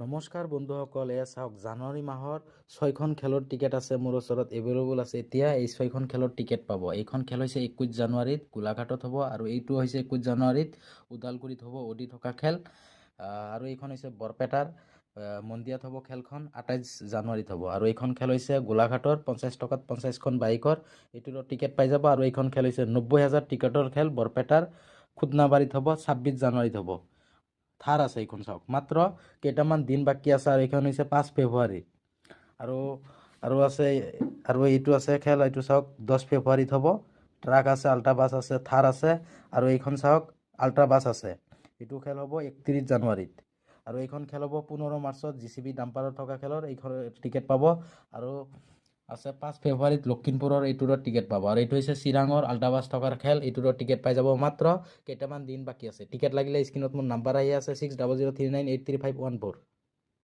নমস্কাৰ বন্ধুসকল, এয়া চাওক জানুৱাৰী মাহৰ 6খন খেলৰ টিকেট আছে মোৰ ওচৰত এভেইলেবল আছে। এতিয়া এই 6খন খেলৰ টিকেট পাব। এইখন খেল হৈছে 21 জানুৱাৰীত গোলাঘাটত হ'ব আৰু এইটো হৈছে 21 জানুৱাৰীত ওদালগুৰিত হ'ব অদি থকা খেল। আৰু এইখন হৈছে বৰপেটাৰ মন্দিয়াত হ'ব খেলখন 28 জানুৱাৰীত হ'ব। আৰু এইখন খেল হৈছে গোলাঘাটৰ 50 টকাত 50খন বাইকৰ এইটোৰ টিকেট পাই যাব। আৰু এইখন খেল হৈছে 90,000 টিকেটৰ খেল বৰপেটাৰ খুদনাবাৰীত হ'ব 26 জানুৱাৰীত হ'ব। থাৰ আছে এইখন চাওক, মাত্ৰ কেইটামান দিন বাকী আছে। আৰু এইখন হৈছে 5 ফেব্ৰুৱাৰী। আৰু আৰু আছে আৰু এইটো আছে খেল, এইটো চাওক 10 ফেব্ৰুৱাৰীত হ'ব। ট্ৰাক আছে, আল্ট্ৰা বাছ আছে, থাৰ আছে। আৰু এইখন চাওক আল্ট্ৰা বাছ আছে। এইটো খেল হ'ব 31 জানুৱাৰীত। আৰু এইখন খেল হ'ব 15 মাৰ্চত JCB ডাম্পাৰত থকা খেলৰ এইখন টিকেট পাব। আৰু আছে 5 ফেব্ৰুৱাৰীত লখিমপুৰৰ এইটোৰ টিকেট পাব। আৰু এইটো হৈছে চিৰাঙৰ আল্ট্ৰাবাছ থকাৰ খেল, এইটোৰ টিকেট পাই যাব। মাত্ৰ কেইটামান দিন বাকী আছে। টিকেট লাগিলে স্ক্ৰীণত মোৰ নাম্বাৰ আহি আছে 6003983514।